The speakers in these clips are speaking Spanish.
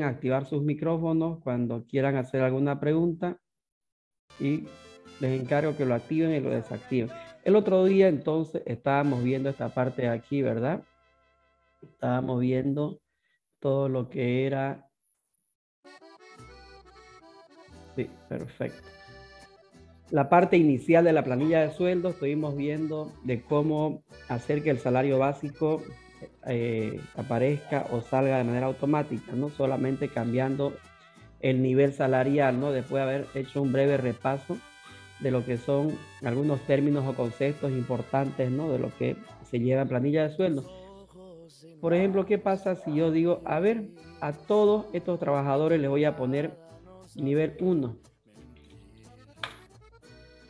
activar sus micrófonos cuando quieran hacer alguna pregunta y les encargo que lo activen y lo desactiven. El otro día entonces estábamos viendo esta parte de aquí, ¿verdad? Estábamos viendo todo lo que era... Sí, perfecto. La parte inicial de la planilla de sueldo, estuvimos viendo de cómo hacer que el salario básico aparezca o salga de manera automática, no solamente cambiando el nivel salarial, ¿no? Después de haber hecho un breve repaso de lo que son algunos términos o conceptos importantes, ¿no? De lo que se lleva en planilla de sueldo. Por ejemplo, ¿qué pasa si yo digo, a ver, a todos estos trabajadores les voy a poner nivel 1?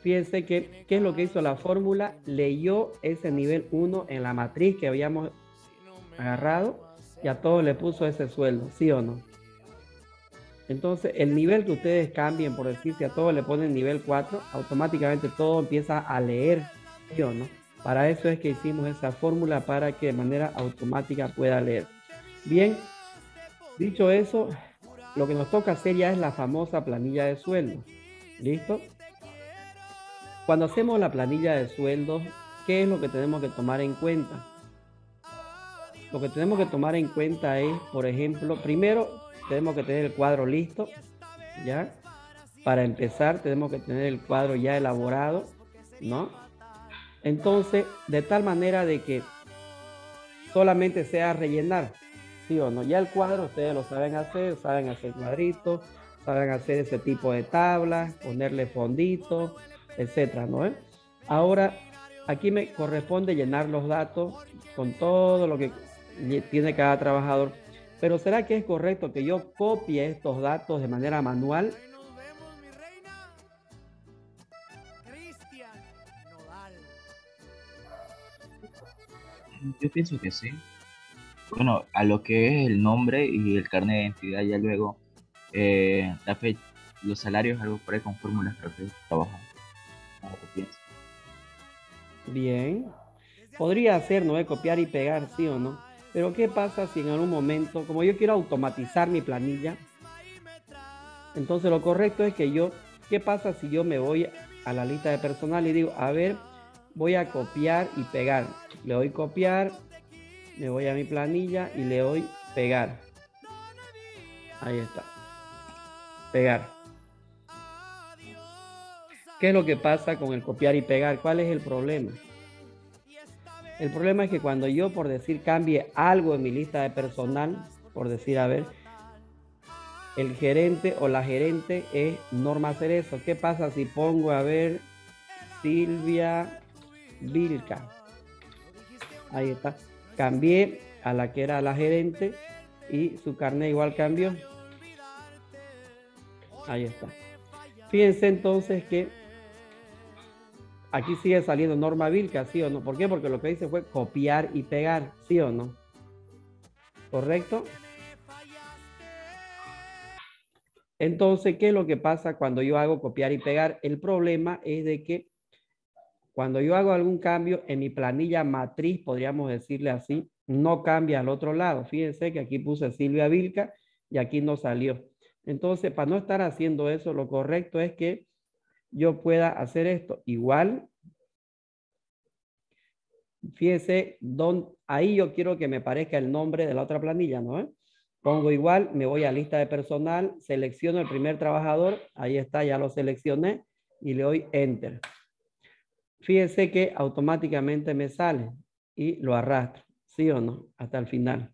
Fíjense que, ¿qué es lo que hizo la fórmula? Leyó ese nivel 1 en la matriz que habíamos agarrado y a todos le puso ese sueldo, ¿sí o no? Entonces, el nivel que ustedes cambien, por decir, si a todos le ponen nivel 4, automáticamente todo empieza a leer, ¿sí o no? Para eso es que hicimos esa fórmula para que de manera automática pueda leer. Bien, dicho eso, lo que nos toca hacer ya es la famosa planilla de sueldo. ¿Listo? Cuando hacemos la planilla de sueldos, ¿qué es lo que tenemos que tomar en cuenta? Lo que tenemos que tomar en cuenta es, por ejemplo, primero tenemos que tener el cuadro listo, ¿ya? Para empezar, tenemos que tener el cuadro ya elaborado, ¿no? Entonces, de tal manera de que solamente sea rellenar, ¿sí o no? Ya el cuadro ustedes lo saben hacer cuadritos, saben hacer ese tipo de tablas, ponerle fonditos, etcétera, ¿no? Ahora, aquí me corresponde llenar los datos con todo lo que tiene cada trabajador. Pero ¿será que es correcto que yo copie estos datos de manera manual? Yo pienso que sí. Bueno, a lo que es el nombre y el carnet de identidad, ya luego la fecha, los salarios, algo por ahí con fórmulas creo que trabajan. ¿Cómo lo piensas? Bien. Podría ser, ¿no? De copiar y pegar, sí o no. Pero ¿qué pasa si en algún momento, como yo quiero automatizar mi planilla, entonces lo correcto es que yo, ¿qué pasa si yo me voy a la lista de personal y digo, a ver, voy a copiar y pegar? Le doy copiar, me voy a mi planilla y le doy pegar. Ahí está, pegar. ¿Qué es lo que pasa con el copiar y pegar? ¿Cuál es el problema? El problema es que cuando yo, por decir, cambie algo en mi lista de personal, por decir, a ver, el gerente o la gerente es Norma Cerezo. ¿Qué pasa si pongo, a ver, Silvia Vilca? Ahí está. Cambié a la que era la gerente y su carnet igual cambió. Ahí está. Fíjense entonces que aquí sigue saliendo Norma Vilca, ¿sí o no? ¿Por qué? Porque lo que hice fue copiar y pegar, ¿sí o no? ¿Correcto? Entonces, ¿qué es lo que pasa cuando yo hago copiar y pegar? El problema es de que cuando yo hago algún cambio en mi planilla matriz, podríamos decirle así, no cambia al otro lado. Fíjense que aquí puse Silvia Vilca y aquí no salió. Entonces, para no estar haciendo eso, lo correcto es que yo pueda hacer esto. Igual, fíjense, ahí yo quiero que me parezca el nombre de la otra planilla, ¿no? Pongo igual, me voy a lista de personal, selecciono el primer trabajador, ahí está, ya lo seleccioné y le doy Enter. Fíjense que automáticamente me sale y lo arrastro, ¿sí o no? Hasta el final.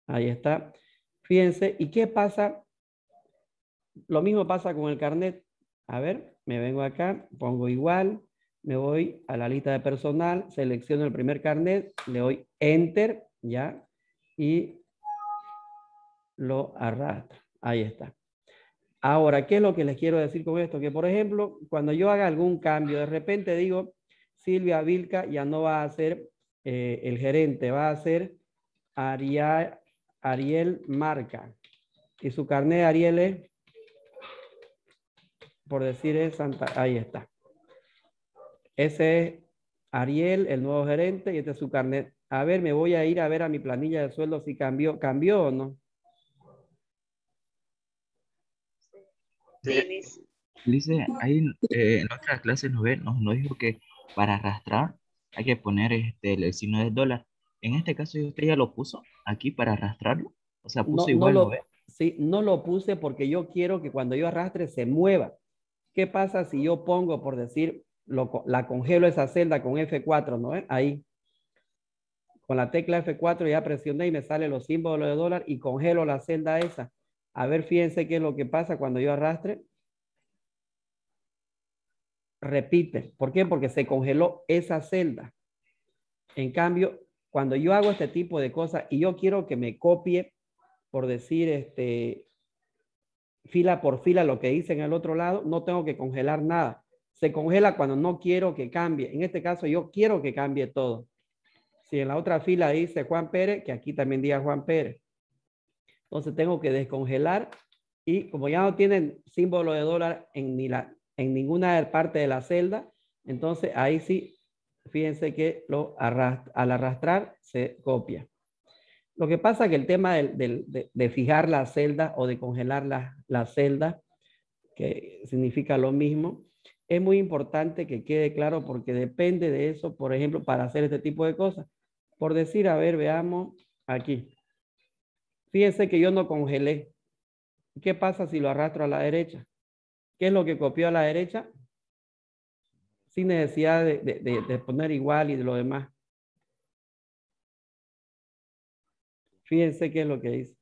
Ahí está. Fíjense, ¿y qué pasa? Lo mismo pasa con el carnet. A ver, me vengo acá, pongo igual, me voy a la lista de personal, selecciono el primer carnet, le doy Enter, ¿ya? Y lo arrastro. Ahí está. Ahora, ¿qué es lo que les quiero decir con esto? Que, por ejemplo, cuando yo haga algún cambio, de repente digo, Silvia Vilca ya no va a ser el gerente, va a ser Ariel Marca. Y su carnet de Ariel es, por decir, es Santa. Ahí está. Ese es Ariel, el nuevo gerente, y este es su carnet. A ver, me voy a ir a ver a mi planilla de sueldo si cambió. ¿Cambió o no? Sí, dice, ahí en otra clase nos dijo que para arrastrar hay que poner el signo del dólar. En este caso, usted ya lo puso aquí para arrastrarlo. O sea, puso No igual, ¿no ve? lo, sí, no lo puse porque yo quiero que cuando yo arrastre se mueva. ¿Qué pasa si yo pongo, por decir, la congelo esa celda con F4, ¿no? Ahí, con la tecla F4 ya presioné y me salen los símbolos de dólar y congelo la celda esa. A ver, fíjense qué es lo que pasa cuando yo arrastre. Repite. ¿Por qué? Porque se congeló esa celda. En cambio, cuando yo hago este tipo de cosas y yo quiero que me copie, por decir, fila por fila lo que dice en el otro lado, no tengo que congelar nada. Se congela cuando no quiero que cambie. En este caso, yo quiero que cambie todo. Si en la otra fila dice Juan Pérez, que aquí también diga Juan Pérez. Entonces tengo que descongelar y como ya no tienen símbolo de dólar en ninguna parte de la celda, entonces ahí sí, fíjense que al arrastrar se copia. Lo que pasa es que el tema de fijar la celda o de congelar la celda, que significa lo mismo, es muy importante que quede claro porque depende de eso, por ejemplo, para hacer este tipo de cosas. Por decir, a ver, veamos aquí. Fíjense que yo no congelé. ¿Qué pasa si lo arrastro a la derecha? ¿Qué es lo que copió a la derecha? Sin necesidad de poner igual y de lo demás. Fíjense qué es lo que dice.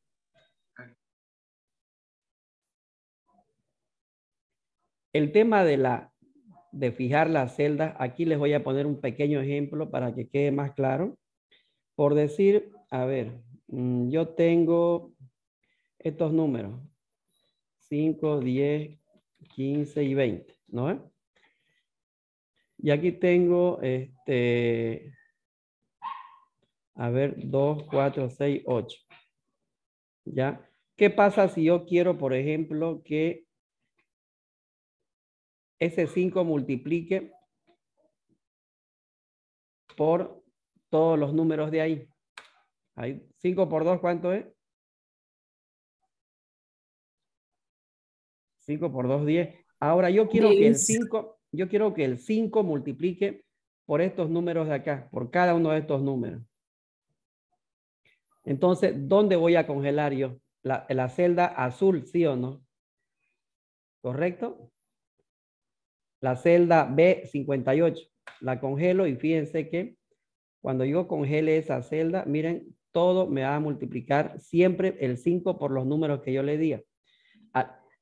El tema de fijar las celdas, aquí les voy a poner un pequeño ejemplo para que quede más claro. Por decir, a ver, yo tengo estos números, 5, 10, 15 y 20, ¿no? Y aquí tengo, a ver, 2, 4, 6, 8. ¿Ya? ¿Qué pasa si yo quiero, por ejemplo, que ese 5 multiplique por todos los números de ahí? Ahí 5 por 2, ¿cuánto es? 5 por 2, 10. Ahora yo quiero que el 5 multiplique por estos números de acá, por cada uno de estos números. Entonces, ¿dónde voy a congelar yo? La celda azul, ¿sí o no? ¿Correcto? La celda B58. La congelo y fíjense que cuando yo congele esa celda, miren, todo me va a multiplicar siempre el 5 por los números que yo le diga.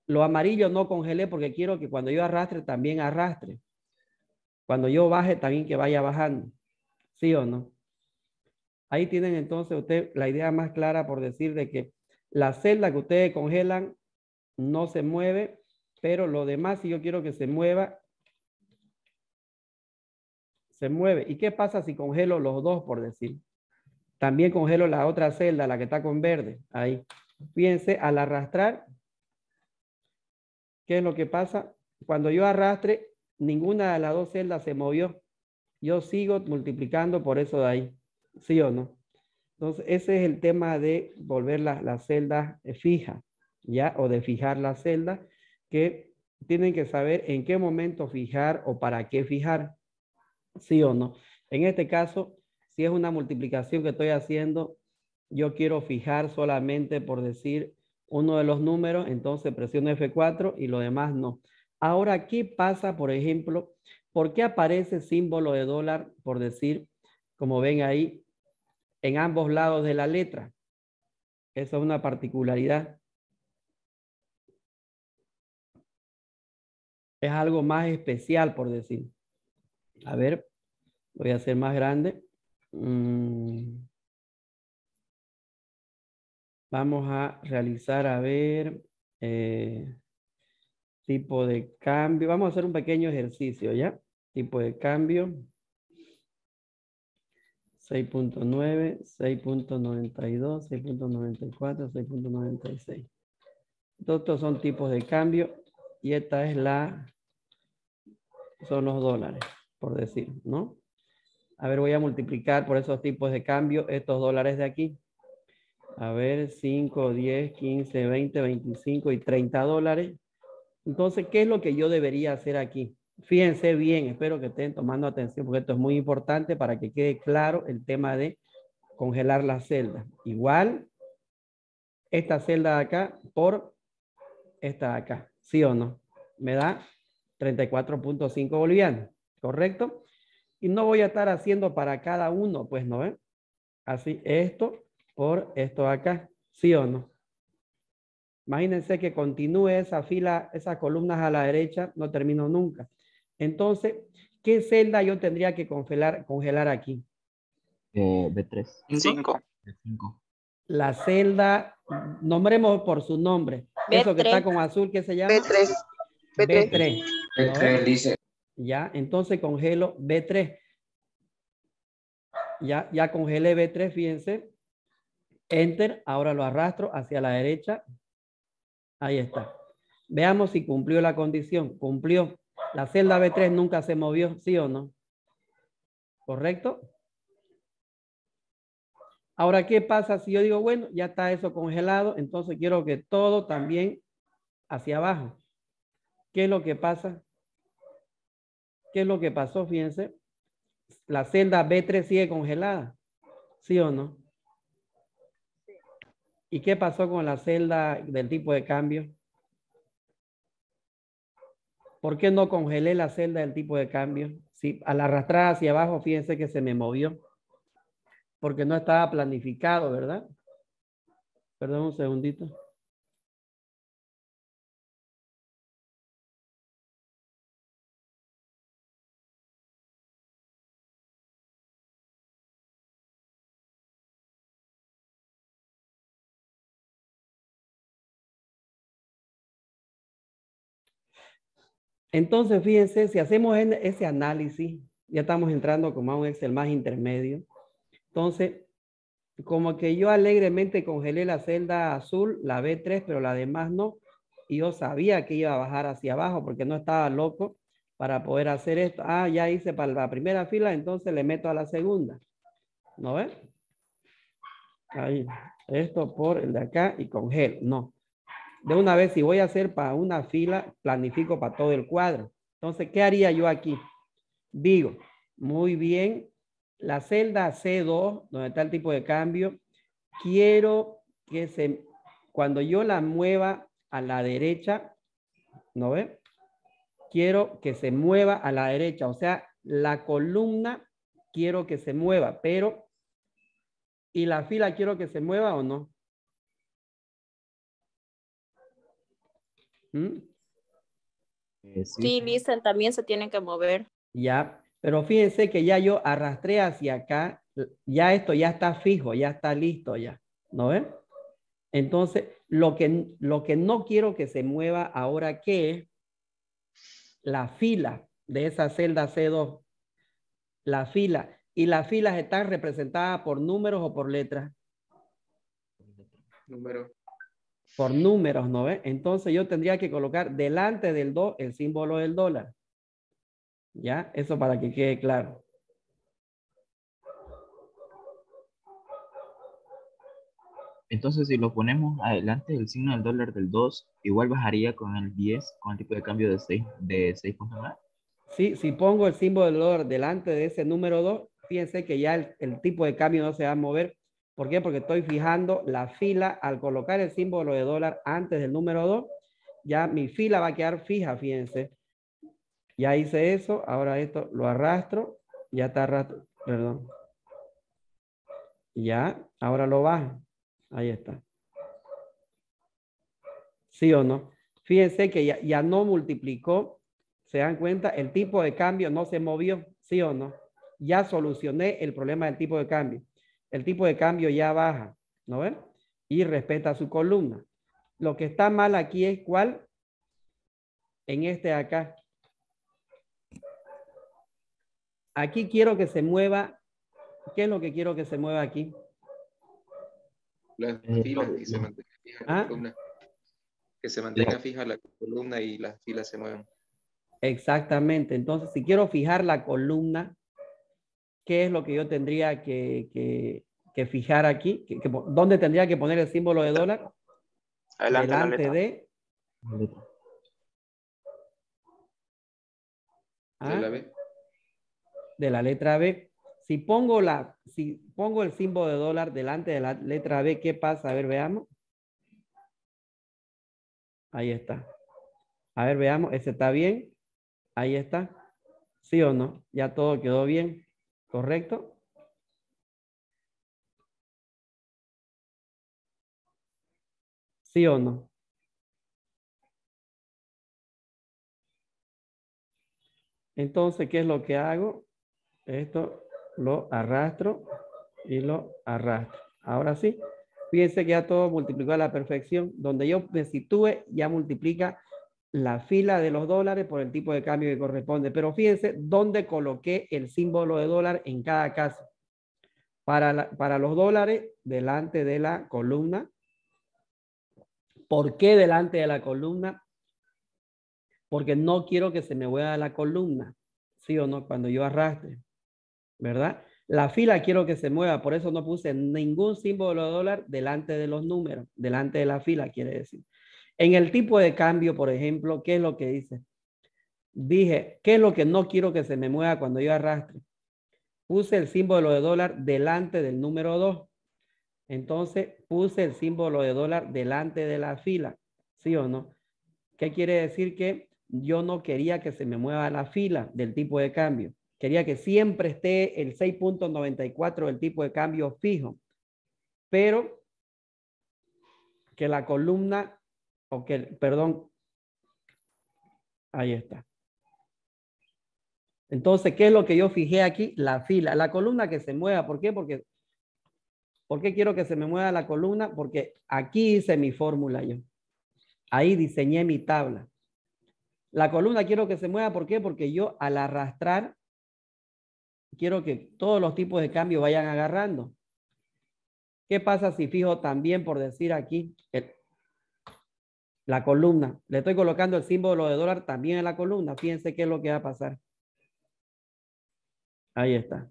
Lo amarillo no congelé porque quiero que cuando yo arrastre, también arrastre. Cuando yo baje, también que vaya bajando. ¿Sí o no? Ahí tienen entonces usted la idea más clara por decir de que la celda que ustedes congelan no se mueve, pero lo demás, si yo quiero que se mueva, se mueve. ¿Y qué pasa si congelo los dos, por decir? También congelo la otra celda, la que está con verde. Ahí. Fíjense, al arrastrar, ¿qué es lo que pasa? Cuando yo arrastre, ninguna de las dos celdas se movió. Yo sigo multiplicando por eso de ahí. ¿Sí o no? Entonces, ese es el tema de volver la celda fija, ¿ya? O de fijar la celda, que tienen que saber en qué momento fijar o para qué fijar, ¿sí o no? En este caso, si es una multiplicación que estoy haciendo, yo quiero fijar solamente por decir uno de los números, entonces presiono F4 y lo demás no. Ahora, ¿qué pasa, por ejemplo? ¿Por qué aparece símbolo de dólar, por decir, como ven ahí, en ambos lados de la letra? Esa es una particularidad. Es algo más especial, por decir. A ver, voy a hacer más grande. Vamos a realizar, a ver, tipo de cambio. Vamos a hacer un pequeño ejercicio, ¿ya? Tipo de cambio. 6.9, 6.92, 6.94, 6.96. Estos son tipos de cambio y esta es son los dólares, por decir, ¿no? A ver, voy a multiplicar por esos tipos de cambio estos dólares de aquí. A ver, 5, 10, 15, 20, 25 y 30 dólares. Entonces, ¿qué es lo que yo debería hacer aquí? Fíjense bien, espero que estén tomando atención porque esto es muy importante para que quede claro el tema de congelar la celda. Igual, esta celda de acá por esta de acá, ¿sí o no? Me da 34.5 bolivianos, ¿correcto? Y no voy a estar haciendo para cada uno, pues, ¿no ven? Así, esto por esto de acá, ¿sí o no? Imagínense que continúe esa fila, esas columnas a la derecha, no termino nunca. Entonces, ¿qué celda yo tendría que congelar aquí? B3. 5. B5. La celda, nombremos por su nombre. Eso que está B3. con azul, ¿qué se llama? B3. B3. B3. ¿no ves? dice. Ya, entonces congelo B3. Ya congelé B3, fíjense. Enter, ahora lo arrastro hacia la derecha. Ahí está. Veamos si cumplió la condición. Cumplió. La celda B3 nunca se movió, ¿sí o no? ¿Correcto? Ahora, ¿qué pasa si yo digo, bueno, ya está eso congelado, entonces quiero que todo también hacia abajo? ¿Qué es lo que pasa? ¿Qué es lo que pasó? Fíjense. La celda B3 sigue congelada, ¿sí o no? ¿Y qué pasó con la celda del tipo de cambio? ¿Por qué no congelé la celda del tipo de cambio? Sí, al arrastrar hacia abajo, fíjense que se me movió. Porque no estaba planificado, ¿verdad? Perdón un segundito. Entonces, fíjense, si hacemos ese análisis, ya estamos entrando como a un Excel más intermedio. Entonces, como que yo alegremente congelé la celda azul, la B3, pero la demás no. Y yo sabía que iba a bajar hacia abajo porque no estaba loco para poder hacer esto. Ah, ya hice para la primera fila, entonces le meto a la segunda. ¿No ves? Ahí. Esto por el de acá y congelo. No. De una vez, si voy a hacer para una fila, planifico para todo el cuadro. Entonces, ¿qué haría yo aquí? Digo, muy bien, la celda C2, donde está el tipo de cambio, quiero que cuando yo la mueva a la derecha, ¿no ve? Quiero que se mueva a la derecha, o sea, la columna quiero que se mueva, pero ¿y la fila quiero que se mueva o no? ¿Mm? Sí. Sí, Listen, también se tienen que mover. Ya, pero fíjense que ya yo arrastré hacia acá, ya esto ya está fijo, ya está listo ya, ¿no ven? Entonces, lo que no quiero que se mueva ahora, ¿qué es? La fila de esa celda C2, la fila, y las filas están representadas por números o por letras. Número. Por números, ¿no ven? Entonces yo tendría que colocar delante del 2 el símbolo del dólar. ¿Ya? Eso para que quede claro. Entonces, si lo ponemos adelante del signo del dólar del 2 igual bajaría con el 10 con el tipo de cambio de 6.9. Sí, si pongo el símbolo del dólar delante de ese número 2, fíjense que ya el tipo de cambio no se va a mover. ¿Por qué? Porque estoy fijando la fila al colocar el símbolo de dólar antes del número 2. Ya mi fila va a quedar fija, fíjense. Ya hice eso, ahora esto lo arrastro, ya está arrastro, perdón. Ya, ahora lo bajo. Ahí está. ¿Sí o no? Fíjense que ya no multiplicó. ¿Se dan cuenta? El tipo de cambio no se movió. ¿Sí o no? Ya solucioné el problema del tipo de cambio. El tipo de cambio ya baja. ¿No ven? Y respeta su columna. Lo que está mal aquí es ¿cuál? En este de acá. Aquí quiero que se mueva. ¿Qué es lo que quiero que se mueva aquí? Las filas que se mantenga fija la columna. Que se mantenga fija la columna y las filas se muevan. Exactamente. Entonces, si quiero fijar la columna, ¿qué es lo que yo tendría que fijar aquí? ¿Dónde tendría que poner el símbolo de dólar? Adelante la Delante letra. de... De la B. De la letra B. Si pongo el símbolo de dólar delante de la letra B, ¿qué pasa? A ver, veamos. Ahí está. A ver, veamos. ¿Ese está bien? Ahí está. ¿Sí o no? Ya todo quedó bien. ¿Correcto? ¿Sí o no? Entonces, ¿qué es lo que hago? Esto lo arrastro y lo arrastro. Ahora sí, fíjense que ya todo multiplicó a la perfección. Donde yo me sitúe, ya multiplica la fila de los dólares por el tipo de cambio que corresponde. Pero fíjense dónde coloqué el símbolo de dólar en cada caso. Para los dólares, delante de la columna. ¿Por qué delante de la columna? Porque no quiero que se me mueva la columna, ¿sí o no? Cuando yo arrastre, ¿verdad? La fila quiero que se mueva, por eso no puse ningún símbolo de dólar delante de los números, delante de la fila, quiere decir. En el tipo de cambio, por ejemplo, ¿qué es lo que dice? Dije, ¿qué es lo que no quiero que se me mueva cuando yo arrastre? Puse el símbolo de dólar delante del número 2. Entonces, puse el símbolo de dólar delante de la fila, ¿sí o no? ¿Qué quiere decir? Que yo no quería que se me mueva la fila del tipo de cambio. Quería que siempre esté el 6.94 del tipo de cambio fijo, pero que la columna, perdón, ahí está. Entonces, ¿qué es lo que yo fijé aquí? La fila, la columna que se mueva. ¿Por qué? ¿Por qué quiero que se me mueva la columna? Porque aquí hice mi fórmula yo. Ahí diseñé mi tabla. La columna quiero que se mueva. ¿Por qué? Porque yo al arrastrar quiero que todos los tipos de cambio vayan agarrando. ¿Qué pasa si fijo también, por decir aquí, la columna? Le estoy colocando el símbolo de dólar también en la columna. Fíjense qué es lo que va a pasar. Ahí está.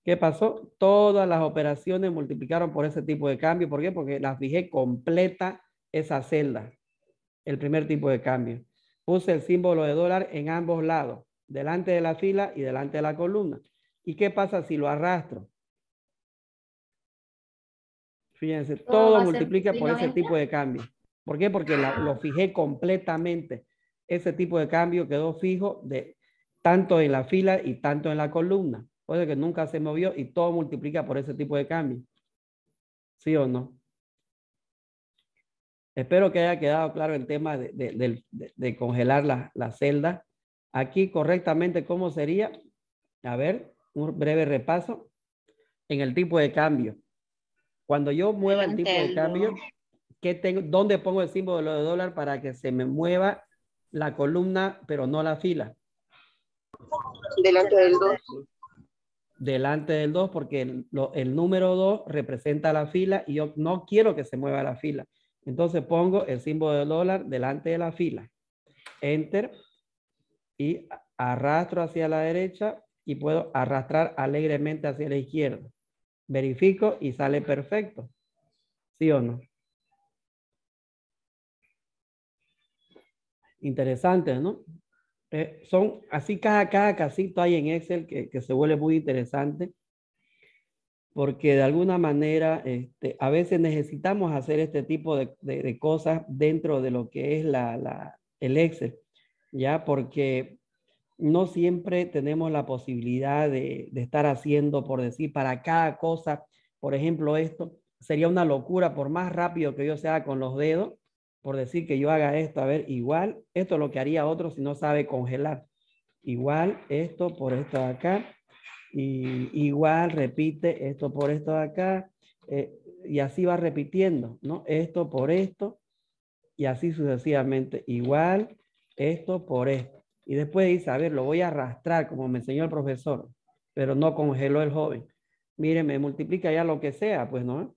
¿Qué pasó? Todas las operaciones multiplicaron por ese tipo de cambio. ¿Por qué? Porque la fijé completa esa celda. El primer tipo de cambio. Puse el símbolo de dólar en ambos lados. Delante de la fila y delante de la columna. ¿Y qué pasa si lo arrastro? Fíjense, todo multiplica por ese tipo de cambio. ¿Por qué? Porque lo fijé completamente. Ese tipo de cambio quedó fijo tanto en la fila y tanto en la columna. Puede que nunca se movió y todo multiplica por ese tipo de cambio. ¿Sí o no? Espero que haya quedado claro el tema de congelar la celda. Aquí correctamente, ¿cómo sería? A ver, un breve repaso. En el tipo de cambio. Cuando yo mueva el tipo de cambio, ¿dónde pongo el símbolo de dólar para que se me mueva la columna, pero no la fila? Delante del 2. Delante del 2, porque el número 2 representa la fila y yo no quiero que se mueva la fila. Entonces pongo el símbolo de dólar delante de la fila. Enter. Y arrastro hacia la derecha y puedo arrastrar alegremente hacia la izquierda. Verifico y sale perfecto. ¿Sí o no? Interesante, ¿no? Son así, cada casito hay en Excel que se vuelve muy interesante, porque de alguna manera a veces necesitamos hacer este tipo de cosas dentro de lo que es el Excel, ¿ya? Porque no siempre tenemos la posibilidad de estar haciendo, por decir, para cada cosa. Por ejemplo, esto sería una locura, por más rápido que yo sea con los dedos, por decir que yo haga esto, a ver, igual, esto es lo que haría otro si no sabe congelar. Igual esto por esto de acá, y igual repite esto por esto de acá, y así va repitiendo, ¿no? Esto por esto, y así sucesivamente. Igual esto por esto. Y después dice, a ver, lo voy a arrastrar como me enseñó el profesor, pero no congeló el joven. Mire, me multiplica ya lo que sea, pues, ¿no?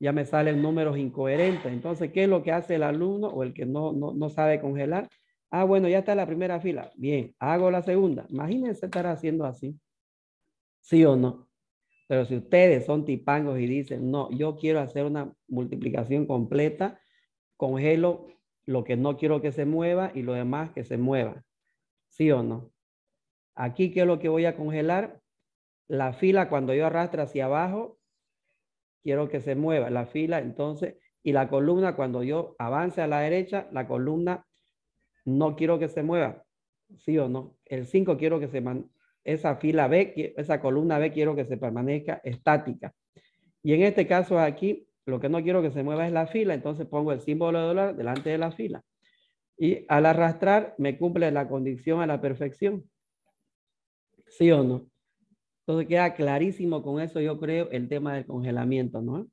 Ya me salen números incoherentes. Entonces, ¿qué es lo que hace el alumno o el que no sabe congelar? Ah, bueno, ya está la primera fila. Bien, hago la segunda. Imagínense estar haciendo así. ¿Sí o no? Pero si ustedes son tipangos y dicen, no, yo quiero hacer una multiplicación completa, congelo lo que no quiero que se mueva y lo demás que se mueva. ¿Sí o no? Aquí, ¿qué es lo que voy a congelar? La fila cuando yo arrastre hacia abajo, quiero que se mueva la fila, entonces, y la columna cuando yo avance a la derecha, la columna no quiero que se mueva. ¿Sí o no? El 5 quiero que esa fila B, esa columna B quiero que se permanezca estática. Y en este caso aquí, lo que no quiero que se mueva es la fila, entonces pongo el símbolo de dólar delante de la fila. Y al arrastrar me cumple la condición a la perfección. ¿Sí o no? Entonces queda clarísimo con eso, yo creo, el tema del congelamiento, ¿no?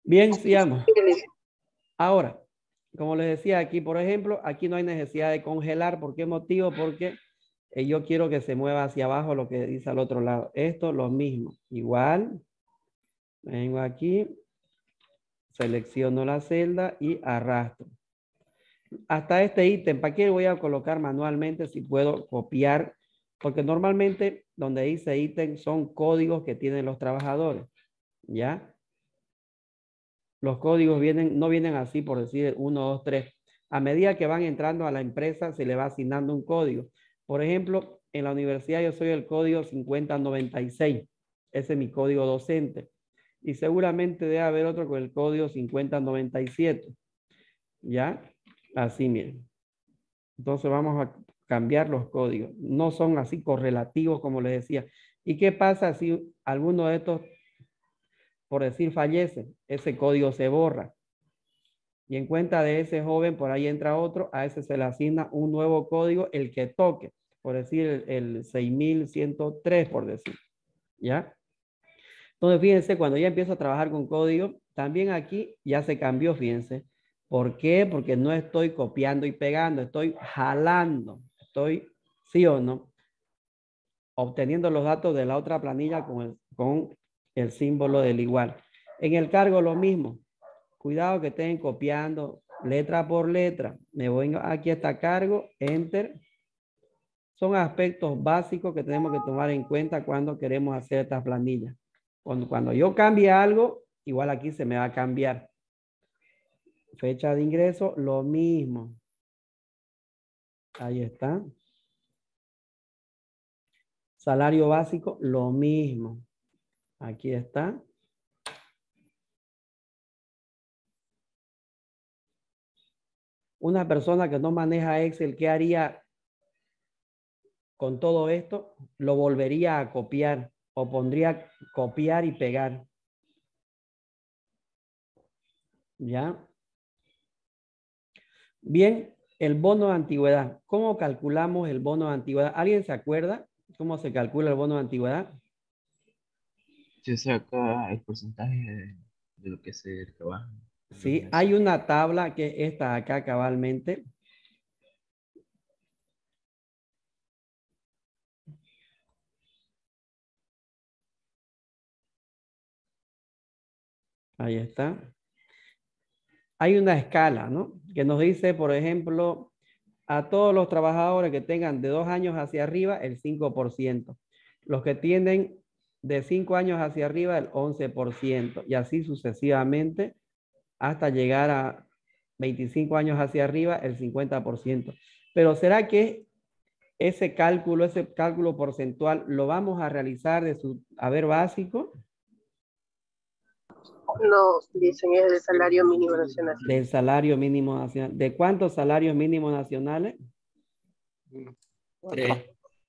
Bien, sigamos. Ahora, como les decía aquí, por ejemplo, aquí no hay necesidad de congelar. ¿Por qué motivo? Porque yo quiero que se mueva hacia abajo lo que dice al otro lado. Esto lo mismo. Igual, vengo aquí, selecciono la celda y arrastro. Hasta este ítem, ¿para qué voy a colocar manualmente si puedo copiar? Porque normalmente donde dice ítem son códigos que tienen los trabajadores, ¿ya? Los códigos no vienen así por decir 1, 2, 3. A medida que van entrando a la empresa se le va asignando un código. Por ejemplo, en la universidad yo soy el código 5096. Ese es mi código docente. Y seguramente debe haber otro con el código 5097. ¿Ya? Así, miren. Entonces vamos a cambiar los códigos. No son así correlativos como les decía. ¿Y qué pasa si alguno de estos, por decir, fallece? Ese código se borra. Y en cuenta de ese joven, por ahí entra otro, a ese se le asigna un nuevo código, el que toque, por decir el 6103, por decir, ¿ya? Entonces, fíjense, cuando ya empiezo a trabajar con código, también aquí ya se cambió, fíjense. ¿Por qué? Porque no estoy copiando y pegando, estoy jalando, estoy, sí o no, obteniendo los datos de la otra planilla con el símbolo del igual. En el cargo lo mismo. Cuidado que estén copiando letra por letra. Me voy aquí hasta cargo, enter. Son aspectos básicos que tenemos que tomar en cuenta cuando queremos hacer estas planillas. Cuando yo cambie algo, igual aquí se me va a cambiar. Fecha de ingreso, lo mismo. Ahí está. Salario básico, lo mismo. Aquí está. Una persona que no maneja Excel, ¿qué haría con todo esto? Lo volvería a copiar o pondría copiar y pegar. ¿Ya? Bien, el bono de antigüedad. ¿Cómo calculamos el bono de antigüedad? ¿Alguien se acuerda cómo se calcula el bono de antigüedad? Se saca el porcentaje de lo que se trabaja. Sí, hay una tabla que está acá cabalmente. Ahí está. Hay una escala, ¿no? Que nos dice, por ejemplo, a todos los trabajadores que tengan de 2 años hacia arriba, el 5%. Los que tienen de 5 años hacia arriba, el 11%. Y así sucesivamente hasta llegar a 25 años hacia arriba, el 50%. Pero ¿será que ese cálculo porcentual, lo vamos a realizar de su haber básico? No, dicen es del salario mínimo nacional. Del salario mínimo nacional. ¿De cuántos salarios mínimos nacionales? 3.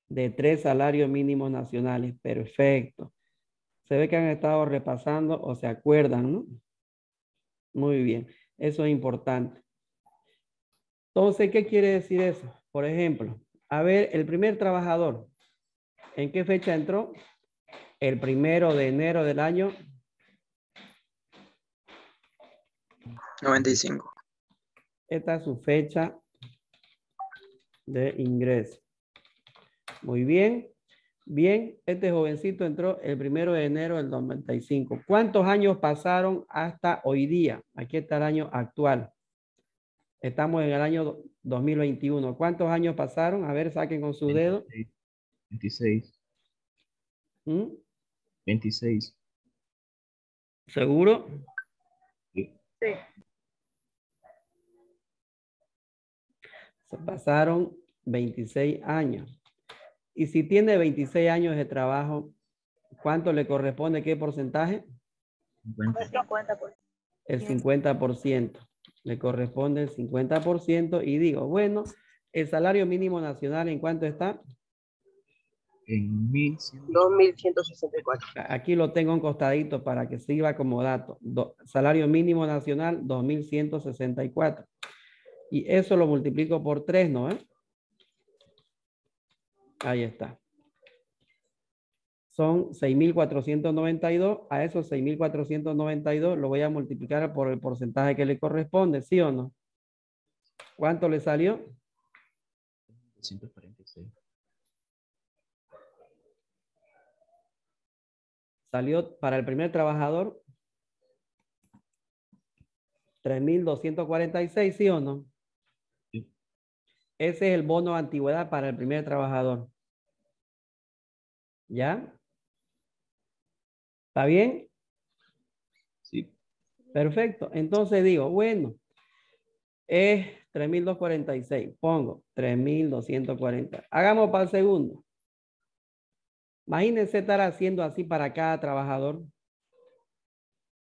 De 3 salarios mínimos nacionales. Perfecto. Se ve que han estado repasando o se acuerdan, ¿no? Muy bien. Eso es importante. Entonces, ¿qué quiere decir eso? Por ejemplo, a ver, el primer trabajador, ¿en qué fecha entró? El 1 de enero del año 95. Esta es su fecha de ingreso. Muy bien. Bien, este jovencito entró el 1 de enero del 95. ¿Cuántos años pasaron hasta hoy día? Aquí está el año actual. Estamos en el año 2021. ¿Cuántos años pasaron? A ver, saquen con sus dedos. 26. ¿Mm? 26. ¿Seguro? Sí. Sí. Se pasaron 26 años. Y si tiene 26 años de trabajo, ¿cuánto le corresponde? ¿Qué porcentaje? 50. 50%. El 50%. Le corresponde el 50%. Y digo, bueno, el salario mínimo nacional, ¿en cuánto está? En 1100. 2.164. Aquí lo tengo un costadito para que sirva como dato. Salario mínimo nacional, 2.164. Y eso lo multiplico por 3, ¿no? Ahí está. Son 6.492. A esos 6.492 lo voy a multiplicar por el porcentaje que le corresponde, ¿sí o no? ¿Cuánto le salió? 246. Salió para el primer trabajador 3.246, ¿sí o no? Sí. Ese es el bono de antigüedad para el primer trabajador. ¿Ya? ¿Está bien? Sí. Perfecto. Entonces digo, bueno, es 3.246. Pongo 3.240. Hagamos para el segundo. Imagínense estar haciendo así para cada trabajador.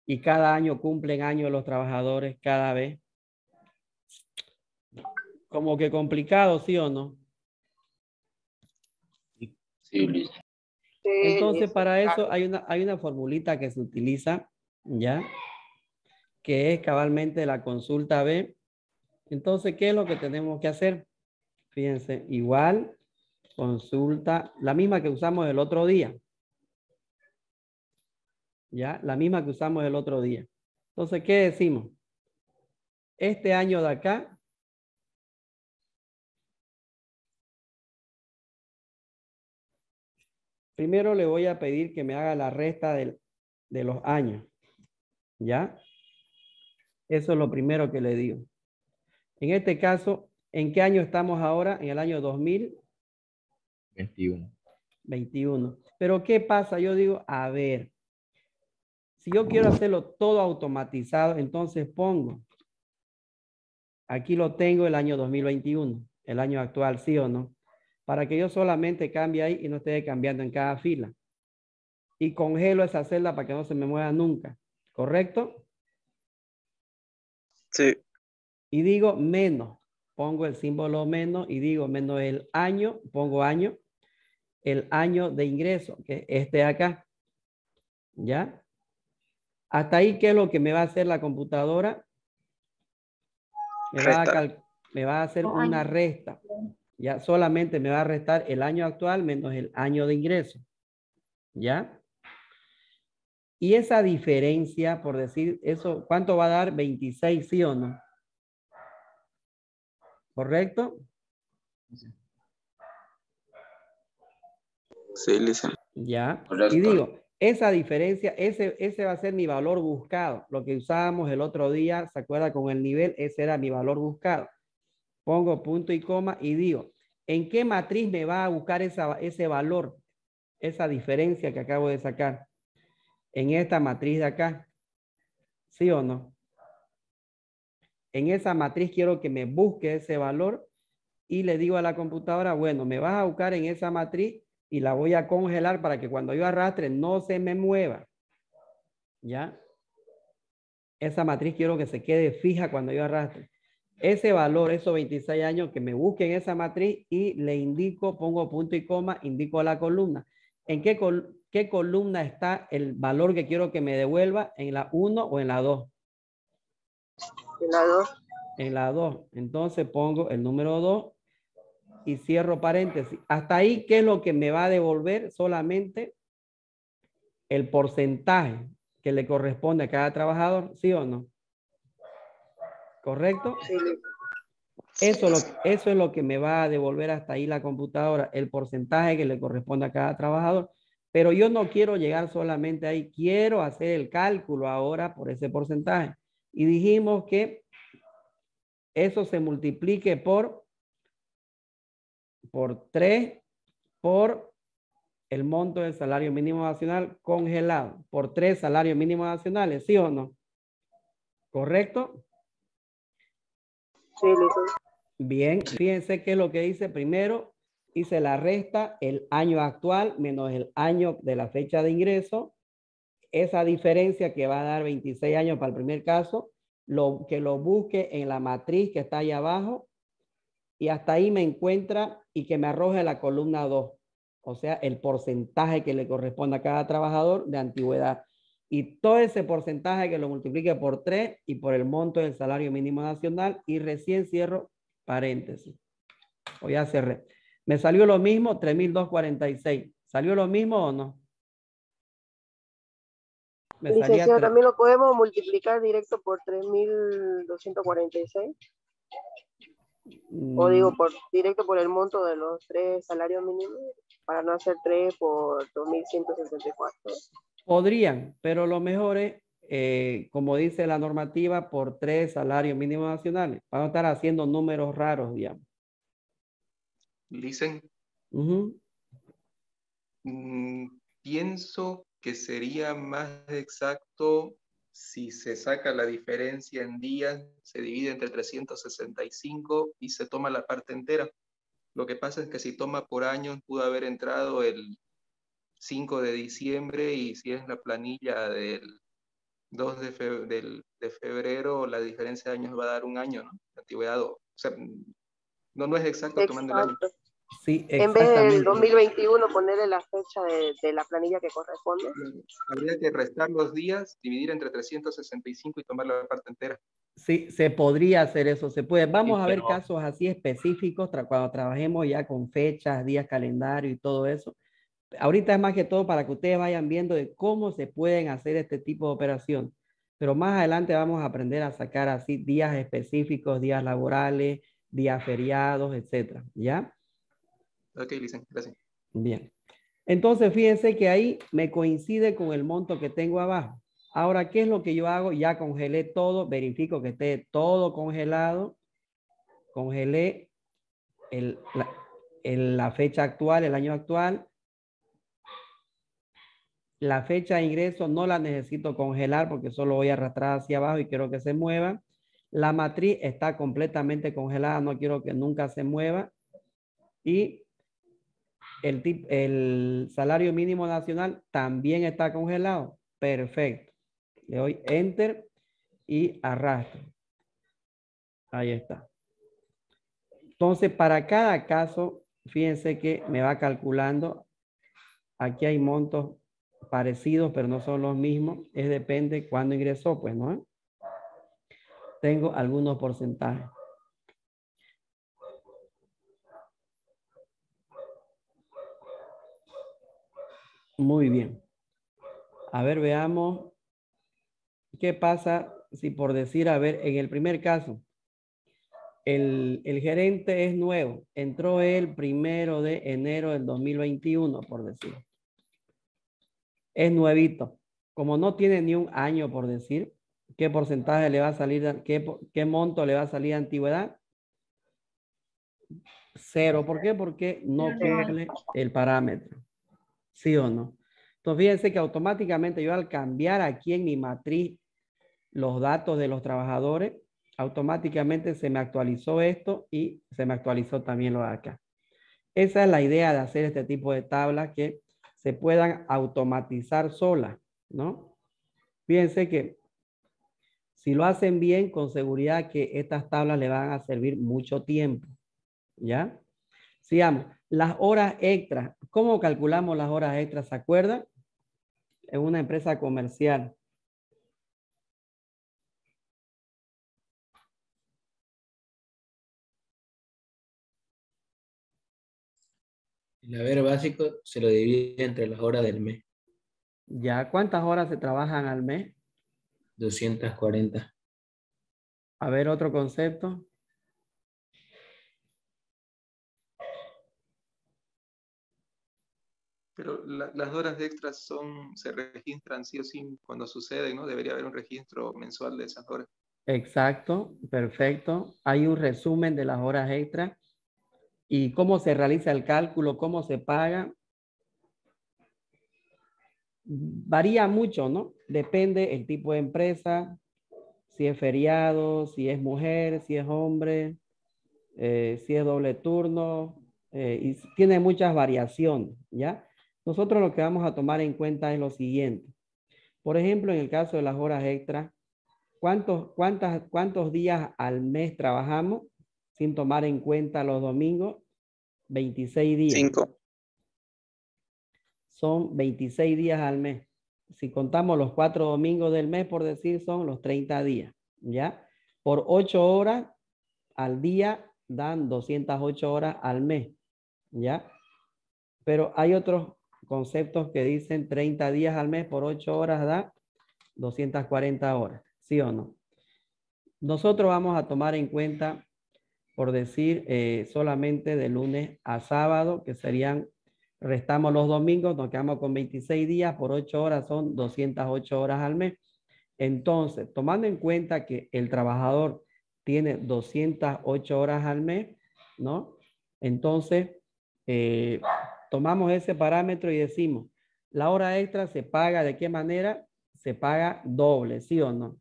Y cada año cumplen años los trabajadores cada vez. Como que complicado, ¿sí o no? Sí, listo. Entonces, para eso claro. hay una formulita que se utiliza, ¿ya? Que es cabalmente la consulta B. Entonces, ¿qué es lo que tenemos que hacer? Fíjense, igual, consulta, la misma que usamos el otro día. ¿Ya? La misma que usamos el otro día. Entonces, ¿qué decimos? Este año de acá, primero le voy a pedir que me haga la resta de los años. ¿Ya? Eso es lo primero que le digo. En este caso, ¿en qué año estamos ahora? En el año 21. 2021. Pero ¿qué pasa? Yo digo, a ver, si yo quiero hacerlo todo automatizado, entonces pongo, aquí lo tengo el año 2021, el año actual, ¿sí o no? Para que yo solamente cambie ahí y no esté cambiando en cada fila. Y congelo esa celda para que no se me mueva nunca, ¿correcto? Sí. Y digo menos, pongo el símbolo menos y digo menos el año, pongo año, el año de ingreso, que es este acá, ¿ya? Hasta ahí, ¿qué es lo que me va a hacer la computadora? Resta. Me va a hacer una resta. Ya solamente me va a restar el año actual menos el año de ingreso. ¿Ya? Y esa diferencia, por decir eso, ¿cuánto va a dar? 26, ¿sí o no? ¿Correcto? Sí, licenciado. Ya. Correcto. Y digo, esa diferencia, ese va a ser mi valor buscado. Lo que usábamos el otro día, ¿se acuerda? Con el nivel, ese era mi valor buscado. Pongo punto y coma y digo, ¿en qué matriz me va a buscar ese valor? Esa diferencia que acabo de sacar. En esta matriz de acá. ¿Sí o no? En esa matriz quiero que me busque ese valor y le digo a la computadora, bueno, me vas a buscar en esa matriz y la voy a congelar para que cuando yo arrastre no se me mueva. ¿Ya? Esa matriz quiero que se quede fija cuando yo arrastre. Ese valor, esos 26 años, que me busque en esa matriz y le indico, pongo punto y coma, indico la columna. ¿En qué columna está el valor que quiero que me devuelva? ¿En la 1 o en la 2? En la 2. En la 2. Entonces pongo el número 2 y cierro paréntesis. Hasta ahí, ¿qué es lo que me va a devolver? Solamente el porcentaje que le corresponde a cada trabajador, ¿sí o no? ¿Correcto? Sí, Eso es lo que me va a devolver hasta ahí la computadora, el porcentaje que le corresponde a cada trabajador. Pero yo no quiero llegar solamente ahí, quiero hacer el cálculo ahora por ese porcentaje. Y dijimos que eso se multiplique por 3 por el monto del salario mínimo nacional congelado por 3 salarios mínimos nacionales, ¿sí o no? ¿Correcto? Sí, licenciado. Bien, fíjense qué es lo que dice primero. Hice la resta, el año actual menos el año de la fecha de ingreso. Esa diferencia que va a dar 26 años para el primer caso, que lo busque en la matriz que está ahí abajo y hasta ahí me encuentra y que me arroje la columna 2, o sea, el porcentaje que le corresponde a cada trabajador de antigüedad. Y todo ese porcentaje que lo multiplique por 3 y por el monto del salario mínimo nacional y recién cierro paréntesis. O ya cerré. Me salió lo mismo, 3.246. ¿Salió lo mismo o no? Me salía Licenciado, también lo podemos multiplicar directo por 3.246. O digo, directo por el monto de los 3 salarios mínimos, para no hacer 3 por 2.164. Podrían, pero lo mejor es, como dice la normativa, por 3 salarios mínimos nacionales. Vamos a estar haciendo números raros, digamos. Licen, pienso que sería más exacto si se saca la diferencia en días, se divide entre 365 y se toma la parte entera. Lo que pasa es que si toma por años, pudo haber entrado el 5 de diciembre y si es la planilla del 2 de febrero, la diferencia de años va a dar un año, ¿no? De antigüedad. O sea, no es exacto tomando el año. Sí, en vez del exactamente. 2021 ponerle la fecha de la planilla que corresponde. Habría que restar los días, dividir entre 365 y tomar la parte entera. Sí, se podría hacer eso, se puede. Vamos Sí, a ver pero- casos así específicos cuando trabajemos ya con fechas, días, calendario y todo eso. Ahorita es más que todo para que ustedes vayan viendo de cómo se pueden hacer este tipo de operación. Pero más adelante vamos a aprender a sacar así días específicos, días laborales, días feriados, etcétera. ¿Ya? Ok, Licen, gracias. Bien. Entonces, fíjense que ahí me coincide con el monto que tengo abajo. Ahora, ¿qué es lo que yo hago? Ya congelé todo, verifico que esté todo congelado. Congelé la fecha actual, el año actual. La fecha de ingreso no la necesito congelar porque solo voy a arrastrar hacia abajo y quiero que se mueva. La matriz está completamente congelada, no quiero que nunca se mueva. Y el salario mínimo nacional también está congelado. Perfecto. Le doy Enter y arrastro. Ahí está. Entonces, para cada caso, fíjense que me va calculando. Aquí hay montos parecidos, pero no son los mismos. Es depende cuándo ingresó, pues, ¿no? Tengo algunos porcentajes. Muy bien. A ver, veamos qué pasa si por decir, a ver, en el primer caso, el gerente es nuevo. Entró el 1 de enero del 2021, por decir. Es nuevito. Como no tiene ni un año, por decir, ¿qué porcentaje le va a salir, qué monto le va a salir de antigüedad? 0. ¿Por qué? Porque no cumple el parámetro. ¿Sí o no? Entonces, fíjense que automáticamente yo al cambiar aquí en mi matriz los datos de los trabajadores, automáticamente se me actualizó esto y se me actualizó también lo de acá. Esa es la idea de hacer este tipo de tablas que se puedan automatizar solas, ¿no? Fíjense que si lo hacen bien, con seguridad que estas tablas le van a servir mucho tiempo, ¿ya? Sigamos. Las horas extras. ¿Cómo calculamos las horas extras? ¿Se acuerdan? En una empresa comercial. El haber básico se lo divide entre las horas del mes. ¿Ya? ¿Cuántas horas se trabajan al mes? 240. A ver, otro concepto. Pero las horas extras se registran sí o sí cuando sucede, ¿no? Debería haber un registro mensual de esas horas. Exacto, perfecto. Hay un resumen de las horas extras y cómo se realiza el cálculo, cómo se paga. varía mucho, ¿no? Depende el tipo de empresa, si es feriado, si es mujer, si es hombre, si es doble turno, y tiene muchas variaciones, ¿ya? Nosotros lo que vamos a tomar en cuenta es lo siguiente. Por ejemplo, en el caso de las horas extras, ¿cuántos días al mes trabajamos sin tomar en cuenta los domingos? 26 días. 5. Son 26 días al mes. Si contamos los 4 domingos del mes, por decir, son los 30 días, ¿ya? Por 8 horas al día dan 208 horas al mes, ¿ya? Pero hay otros conceptos que dicen 30 días al mes por 8 horas da 240 horas, ¿sí o no? Nosotros vamos a tomar en cuenta, por decir, solamente de lunes a sábado, que serían, restamos los domingos, nos quedamos con 26 días, por 8 horas son 208 horas al mes. Entonces, tomando en cuenta que el trabajador tiene 208 horas al mes, ¿no? Entonces, tomamos ese parámetro y decimos, la hora extra se paga ¿de qué manera? Se paga doble, ¿sí o no?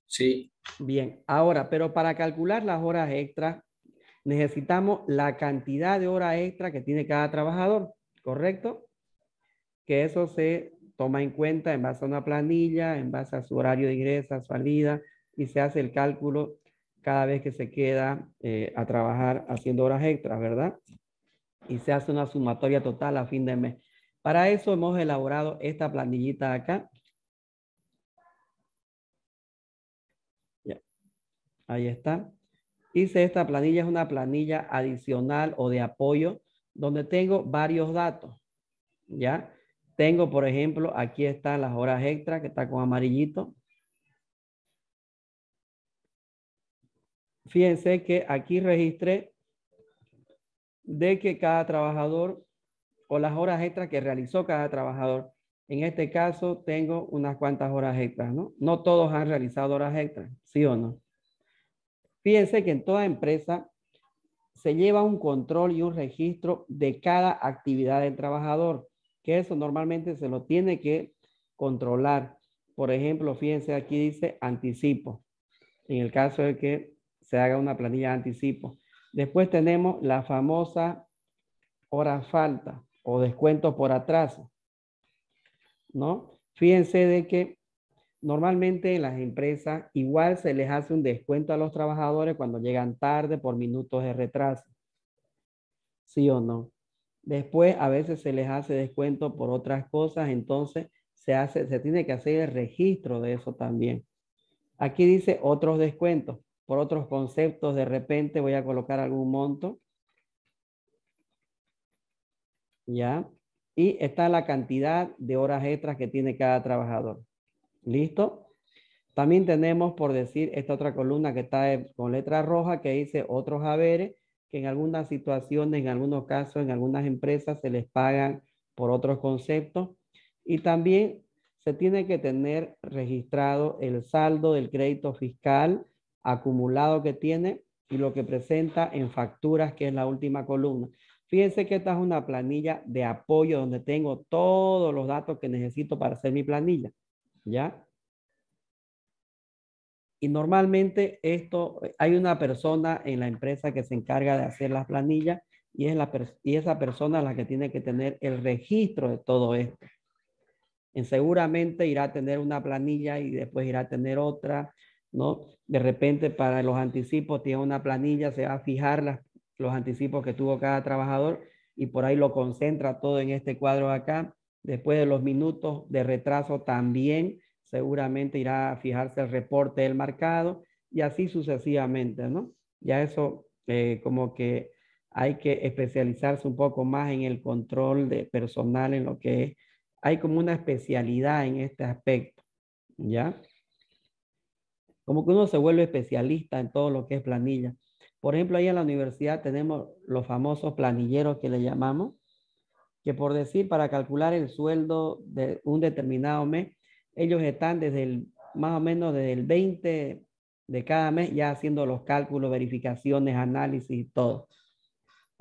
Sí, Bien, ahora, pero para calcular las horas extras, necesitamos la cantidad de horas extra que tiene cada trabajador, ¿correcto? Que eso se toma en cuenta en base a una planilla, en base a su horario de ingreso, salida, y se hace el cálculo cada vez que se queda a trabajar haciendo horas extras, ¿verdad? Y se hace una sumatoria total a fin de mes. Para eso hemos elaborado esta planillita acá. Ya, ahí está. Hice esta planilla, es una planilla adicional o de apoyo, donde tengo varios datos, ¿ya? Tengo, por ejemplo, aquí están las horas extras, que está con amarillito. Fíjense que aquí registré de que cada trabajador o las horas extras que realizó cada trabajador. En este caso tengo unas cuantas horas extras, ¿no? No todos han realizado horas extras, ¿sí o no? Fíjense que en toda empresa se lleva un control y un registro de cada actividad del trabajador, que eso normalmente se lo tiene que controlar. Por ejemplo, fíjense aquí dice anticipo, en el caso de que se haga una planilla de anticipo. Después tenemos la famosa hora falta o descuento por atraso, ¿no? Fíjense de que normalmente en las empresas igual se les hace un descuento a los trabajadores cuando llegan tarde por minutos de retraso. ¿Sí o no? Después a veces se les hace descuento por otras cosas, entonces se tiene que hacer el registro de eso también. Aquí dice otros descuentos. Por otros conceptos, de repente voy a colocar algún monto. ¿Ya? Y está la cantidad de horas extras que tiene cada trabajador. ¿Listo? También tenemos, por decir, esta otra columna que está con letra roja que dice otros haberes, que en algunas situaciones, en algunos casos, en algunas empresas se les pagan por otros conceptos. Y también se tiene que tener registrado el saldo del crédito fiscal acumulado que tiene y lo que presenta en facturas, que es la última columna. Fíjense que esta es una planilla de apoyo donde tengo todos los datos que necesito para hacer mi planilla. ¿Ya? Y normalmente hay una persona en la empresa que se encarga de hacer las planillas y esa persona es la que tiene que tener el registro de todo esto. Seguramente irá a tener una planilla y después irá a tener otra, ¿no? De repente para los anticipos tiene una planilla, se va a fijar los anticipos que tuvo cada trabajador y por ahí lo concentra todo en este cuadro acá. Después de los minutos de retraso también seguramente irá a fijarse el reporte del marcado y así sucesivamente, ¿no? Ya eso como que hay que especializarse un poco más en el control de personal, en lo que es. Hay como una especialidad en este aspecto, ¿ya? Como que uno se vuelve especialista en todo lo que es planilla. Por ejemplo, ahí en la universidad tenemos los famosos planilleros que le llamamos, que por decir, para calcular el sueldo de un determinado mes, ellos están más o menos desde el 20 de cada mes ya haciendo los cálculos, verificaciones, análisis y todo.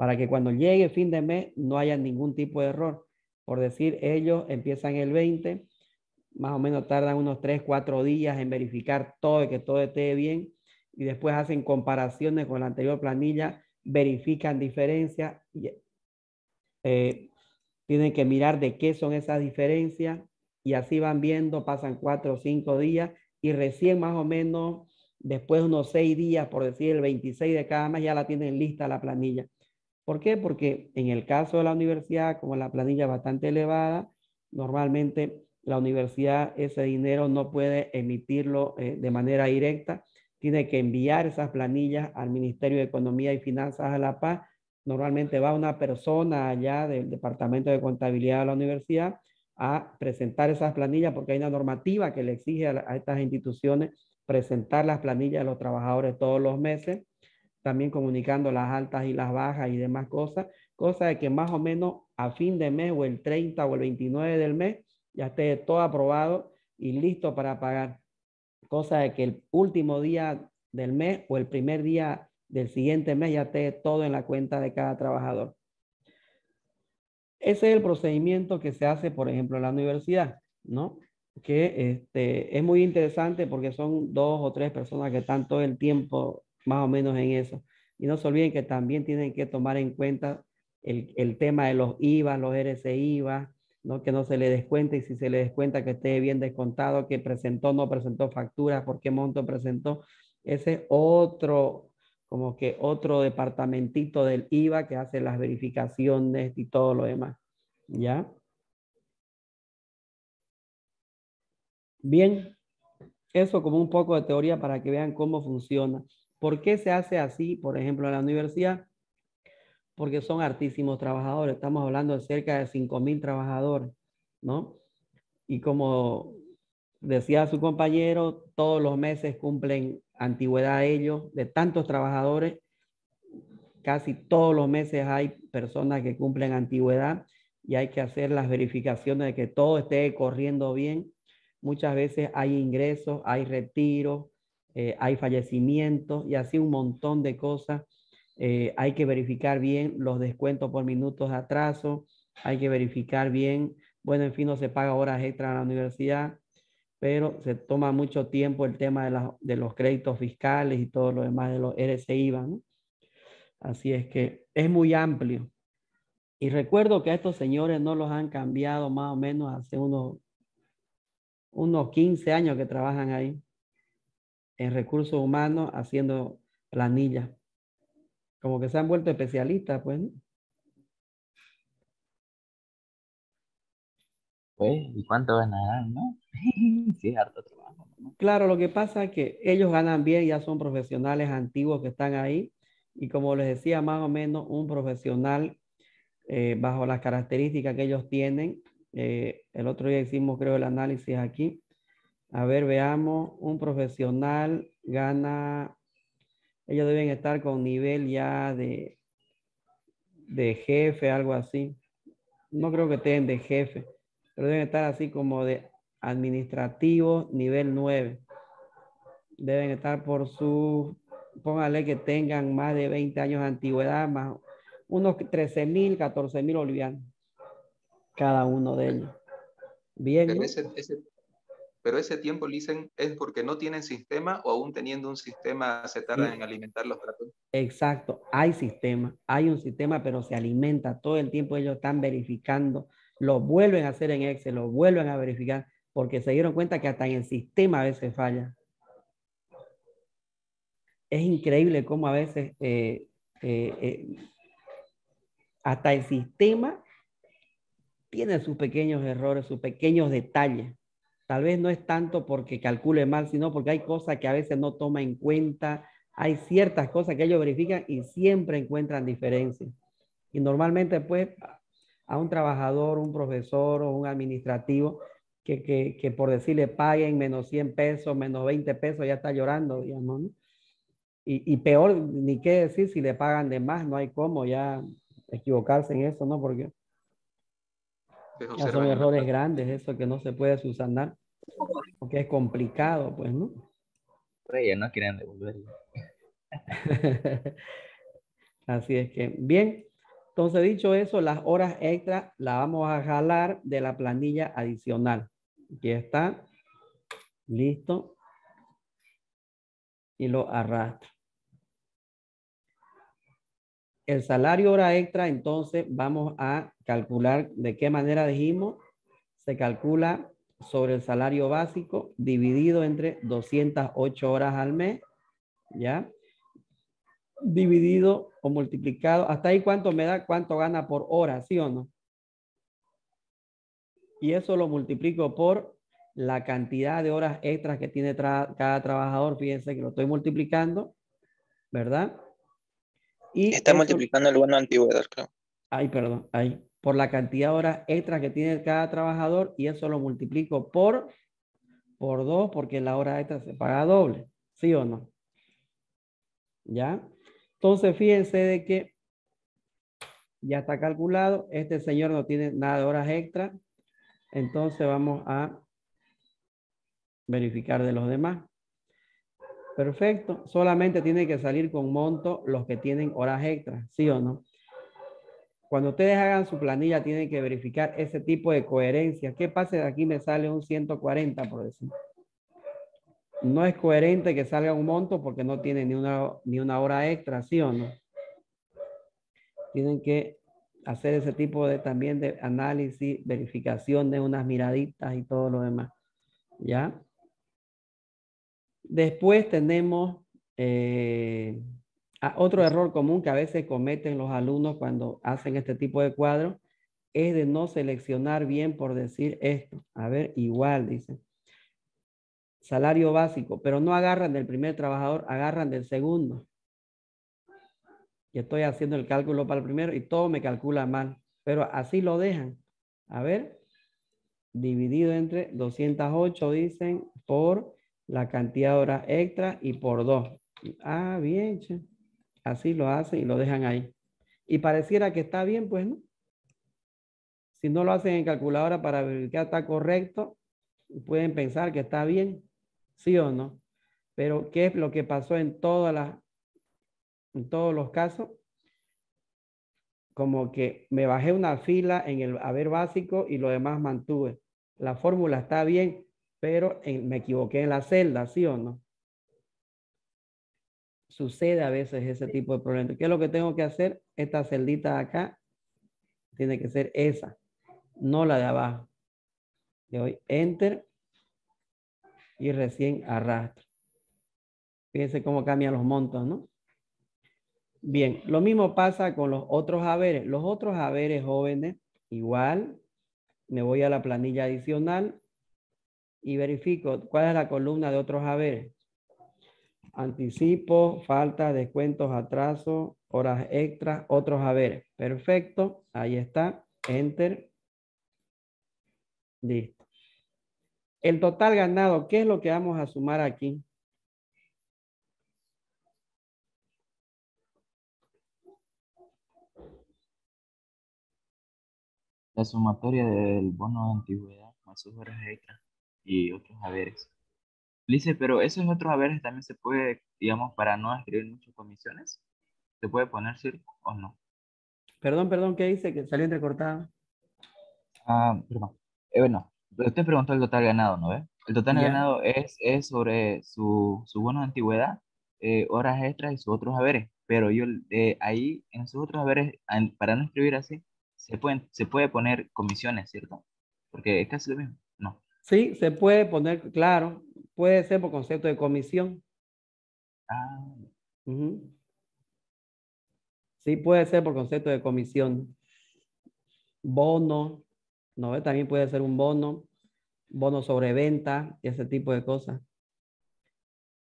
para que cuando llegue fin de mes no haya ningún tipo de error. Por decir, ellos empiezan el 20, más o menos tardan unos 3, 4 días en verificar todo, que todo esté bien, y después hacen comparaciones con la anterior planilla, verifican diferencias, tienen que mirar de qué son esas diferencias, y así van viendo, pasan 4 o 5 días, y recién más o menos, después de unos 6 días, por decir el 26 de cada mes, ya la tienen lista la planilla. ¿Por qué? Porque en el caso de la universidad, como la planilla es bastante elevada, normalmente la universidad ese dinero no puede emitirlo de manera directa, tiene que enviar esas planillas al Ministerio de Economía y Finanzas de La Paz. Normalmente va una persona allá del Departamento de Contabilidad de la universidad a presentar esas planillas, porque hay una normativa que le exige a estas instituciones presentar las planillas de los trabajadores todos los meses, también comunicando las altas y las bajas y demás cosas, cosa de que más o menos a fin de mes o el 30 o el 29 del mes ya esté todo aprobado y listo para pagar, cosa de que el último día del mes o el primer día del siguiente mes ya esté todo en la cuenta de cada trabajador. Ese es el procedimiento que se hace, por ejemplo, en la universidad, ¿no? Que es muy interesante porque son 2 o 3 personas que están todo el tiempo más o menos en eso. Y no se olviden que también tienen que tomar en cuenta el tema de los IVA, los RCIVA, ¿no? Que no se le descuente, y si se le descuenta que esté bien descontado, que presentó o no presentó facturas, por qué monto presentó. Ese es otro, como que otro departamentito del IVA que hace las verificaciones y todo lo demás. ¿Ya? Bien, eso como un poco de teoría para que vean cómo funciona. ¿Por qué se hace así, por ejemplo, en la universidad? Porque son hartísimos trabajadores. Estamos hablando de cerca de 5,000 trabajadores, ¿no? Y como decía su compañero, todos los meses cumplen antigüedad ellos, de tantos trabajadores, casi todos los meses hay personas que cumplen antigüedad y hay que hacer las verificaciones de que todo esté corriendo bien. Muchas veces hay ingresos, hay retiros, hay fallecimientos y así un montón de cosas. Hay que verificar bien los descuentos por minutos de atraso, hay que verificar bien, bueno, en fin, no se paga horas extras en la universidad, pero se toma mucho tiempo el tema de los créditos fiscales y todo lo demás de los RCIVA, ¿no? Así es que es muy amplio. Y recuerdo que a estos señores no los han cambiado más o menos hace unos 15 años que trabajan ahí en recursos humanos haciendo planillas. Como que se han vuelto especialistas, pues, ¿no? Pues, ¿y cuánto ganarán, no? Sí, es harto trabajo, ¿no? Claro, lo que pasa es que ellos ganan bien, ya son profesionales antiguos que están ahí. Y como les decía, más o menos un profesional bajo las características que ellos tienen. El otro día hicimos, creo, el análisis aquí. A ver, veamos, un profesional gana, ellos deben estar con nivel ya de jefe, algo así. No creo que estén de jefe, pero deben estar así como de administrativo, nivel 9. Deben estar por su, póngale que tengan más de 20 años de antigüedad, más unos 13,000, 14,000 bolivianos, cada uno de ellos. Bien, Pero ¿no? pero ese tiempo, dicen, ¿es porque no tienen sistema o aún teniendo un sistema se tardan Sí, en alimentarlos para todo? exacto, hay sistema, hay un sistema, pero se alimenta todo el tiempo. Ellos están verificando, lo vuelven a hacer en Excel, lo vuelven a verificar, porque se dieron cuenta que hasta en el sistema a veces falla. Es increíble cómo a veces eh, eh, hasta el sistema tiene sus pequeños errores, sus pequeños detalles. Tal vez no es tanto porque calcule mal, sino porque hay cosas que a veces no toma en cuenta. Hay ciertas cosas que ellos verifican y siempre encuentran diferencias. Y normalmente, pues, a un trabajador, un profesor o un administrativo que por decirle paguen menos 100 pesos, menos 20 pesos, ya está llorando, digamos, ¿no? Y peor, ni qué decir si le pagan de más, no hay cómo ya equivocarse en eso, ¿no? Porque Les ya son observan en la errores plata. grandes, eso que no se puede subsanar, porque es complicado, pues, ¿no? Pero ellos no quieren devolverlo. Así es que, bien, Entonces, dicho eso, las horas extras las vamos a jalar de la planilla adicional. Aquí está. Listo. Y lo arrastro. El salario hora extra, entonces, vamos a calcular de qué manera dijimos. Se calcula sobre el salario básico dividido entre 208 horas al mes. ¿Ya? Dividido o multiplicado. Hasta ahí cuánto me da, cuánto gana por hora, ¿sí o no? Y eso lo multiplico por la cantidad de horas extras que tiene cada trabajador. Fíjense que lo estoy multiplicando, ¿verdad? Y Está eso, multiplicando el bono antigüedad, creo. ay, perdón, ahí, por la cantidad de horas extras que tiene cada trabajador, y eso lo multiplico por 2, porque la hora extra se paga doble, ¿sí o no? ¿Ya? Entonces, fíjense de que ya está calculado. Este señor no tiene nada de horas extras. Entonces vamos a verificar de los demás. Perfecto. Solamente tiene que salir con monto los que tienen horas extras, ¿sí o no? Cuando ustedes hagan su planilla, tienen que verificar ese tipo de coherencia. ¿Qué pasa de aquí? Me sale un 140, por decir. No es coherente que salga un monto porque no tiene ni una hora extra, ¿sí o no? Tienen que hacer ese tipo de también de análisis, verificación de unas miraditas y todo lo demás. ¿Ya? Después tenemos otro error común que a veces cometen los alumnos cuando hacen este tipo de cuadros, es de no seleccionar bien por decir esto. A ver, igual, dice. Salario básico, pero no agarran del primer trabajador, agarran del segundo. Y estoy haciendo el cálculo para el primero y todo me calcula mal, pero así lo dejan. A ver, dividido entre 208, dicen, por la cantidad de horas extra y por 2. Ah, bien, che. Así lo hacen y lo dejan ahí. Y pareciera que está bien, pues, ¿no? Si no lo hacen en calculadora para verificar está correcto, pueden pensar que está bien, ¿sí o no? Pero, ¿qué es lo que pasó en todos los casos? Como que me bajé una fila en el haber básico y lo demás mantuve. La fórmula está bien, pero me equivoqué en la celda, ¿sí o no? Sucede a veces ese tipo de problema. ¿Qué es lo que tengo que hacer? Esta celdita acá tiene que ser esa, no la de abajo. Le doy Enter y recién arrastro. Fíjense cómo cambian los montos, ¿no? Bien, lo mismo pasa con los otros haberes. Los otros haberes, jóvenes, igual, me voy a la planilla adicional y verifico cuál es la columna de otros haberes. Anticipo, falta, descuentos, atraso, horas extras, otros haberes. Perfecto, ahí está, Enter. Listo. El total ganado, ¿qué es lo que vamos a sumar aquí? La sumatoria del bono de antigüedad más sus horas extras y otros haberes. Dice, pero esos otros haberes también se puede, digamos, para no escribir muchas comisiones, ¿se puede poner sí o no? Perdón, ¿qué dice? Que salió entrecortado. Ah, perdón. Bueno, usted preguntó el total ganado, ¿no ve? El total Ya. ganado es sobre su bono de antigüedad, horas extras y sus otros haberes. Pero yo ahí, en sus otros haberes, para no escribir así, se puede poner comisiones, ¿cierto? Porque es casi lo mismo. No. Sí, se puede poner, claro, puede ser por concepto de comisión. Ah, Ujú. Sí, puede ser por concepto de comisión. Bono, ¿no? También puede ser un bono sobre venta, ese tipo de cosas.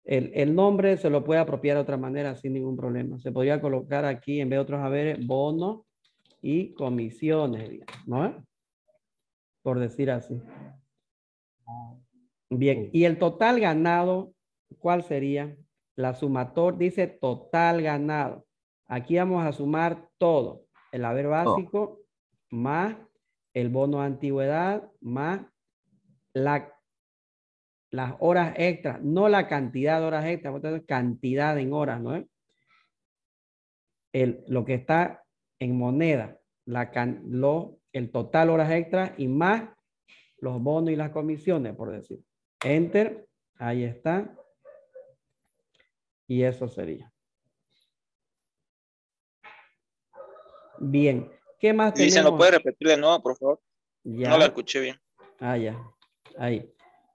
El nombre se lo puede apropiar de otra manera sin ningún problema. Se podría colocar aquí, en vez de otros haberes, bono y comisiones, digamos, ¿no? Por decir así. Bien, y el total ganado, ¿cuál sería? La sumatoria dice total ganado. Aquí vamos a sumar todo. El haber oh, básico más el bono de antigüedad más las horas extras, no la cantidad de horas extras, cantidad en horas, ¿no? Lo que está en moneda, el total horas extras y más los bonos y las comisiones, por decir. Enter, ahí está. Y eso sería. Bien, ¿qué más Dicen, tenemos? ¿lo puede repetir de nuevo, por favor? Ya. No la escuché bien. Ah, ya. Ahí.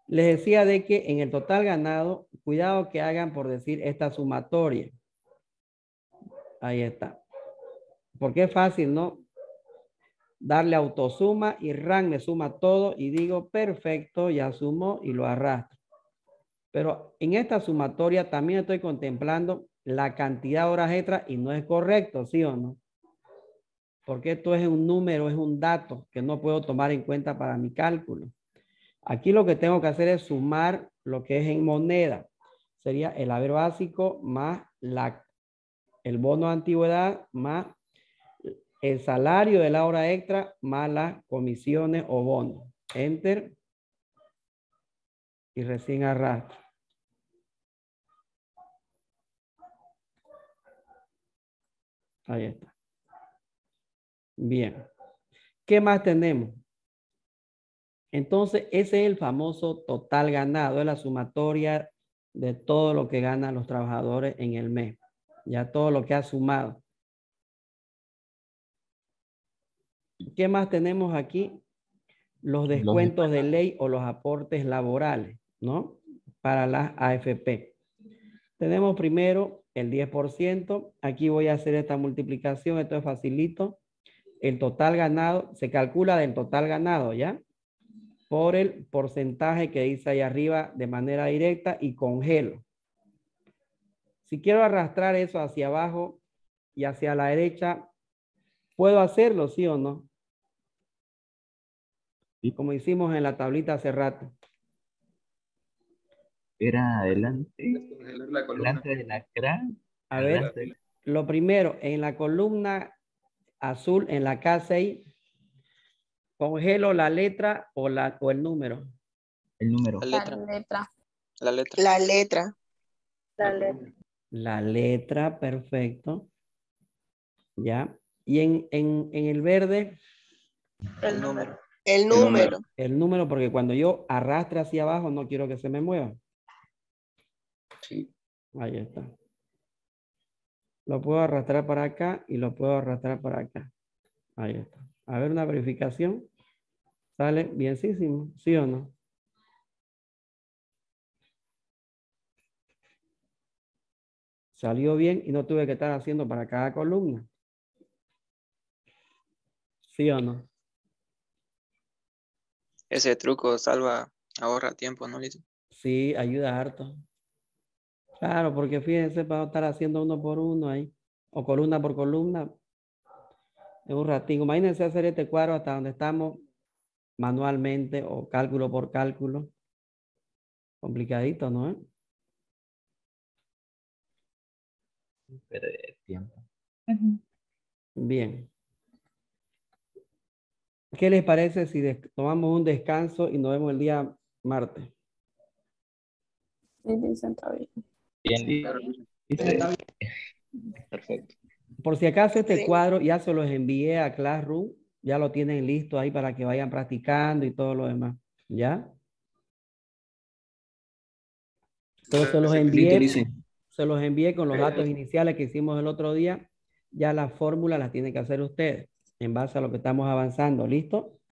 Les decía de que en el total ganado, cuidado que hagan, por decir, esta sumatoria. Ahí está. Porque es fácil, ¿no? Darle autosuma y RAN me suma todo y digo, perfecto, ya sumo y lo arrastro. Pero en esta sumatoria también estoy contemplando la cantidad de horas extras y no es correcto, ¿sí o no? Porque esto es un número, es un dato que no puedo tomar en cuenta para mi cálculo. Aquí lo que tengo que hacer es sumar lo que es en moneda. Sería el haber básico más el bono de antigüedad más el salario de la hora extra más las comisiones o bonos. Enter. Y recién arrastro. Ahí está. Bien. ¿Qué más tenemos? Entonces, ese es el famoso total ganado, es la sumatoria de todo lo que ganan los trabajadores en el mes. Ya todo lo que ha sumado. ¿Qué más tenemos aquí? Los descuentos de ley o los aportes laborales, ¿no? Para las AFP. Tenemos primero el 10%. Aquí voy a hacer esta multiplicación. Esto es facilito. El total ganado, se calcula del total ganado, ¿ya? Por el porcentaje que dice ahí arriba de manera directa y congelo. Si quiero arrastrar eso hacia abajo y hacia la derecha, ¿puedo hacerlo, sí o no? Y como hicimos en la tablita hace rato. Era adelante. Descongelar la columna. Delante de la CRA. A ver, lo primero, en la columna azul, en la K6, congelo la letra o el número. El número. La La letra. letra. La letra. La letra. La letra. La letra, perfecto. ¿Ya? Y en el verde, El número. El número. el número, porque cuando yo arrastre hacia abajo no quiero que se me mueva. Sí. Ahí está. Lo puedo arrastrar para acá y lo puedo arrastrar para acá. Ahí está. A ver una verificación. Sale bienísimo, ¿sí o no? Salió bien y no tuve que estar haciendo para cada columna. ¿Sí o no? Ese truco ahorra tiempo, ¿no, Lito? Sí, ayuda harto. Claro, porque fíjense, para no estar haciendo uno por uno ahí, o columna por columna, en un ratito. Imagínense hacer este cuadro hasta donde estamos manualmente o cálculo por cálculo. Complicadito, ¿no? Perder tiempo. Bien. ¿Qué les parece si tomamos un descanso y nos vemos el día martes? Sí, dicen todavía. Bien, dice. Perfecto. Por si acaso este Sí. cuadro ya se los envié a Classroom, ya lo tienen listo ahí para que vayan practicando y todo lo demás, ¿ya? Entonces se los envié con los datos iniciales que hicimos el otro día, ya las fórmulas las tienen que hacer ustedes en base a lo que estamos avanzando, ¿listo?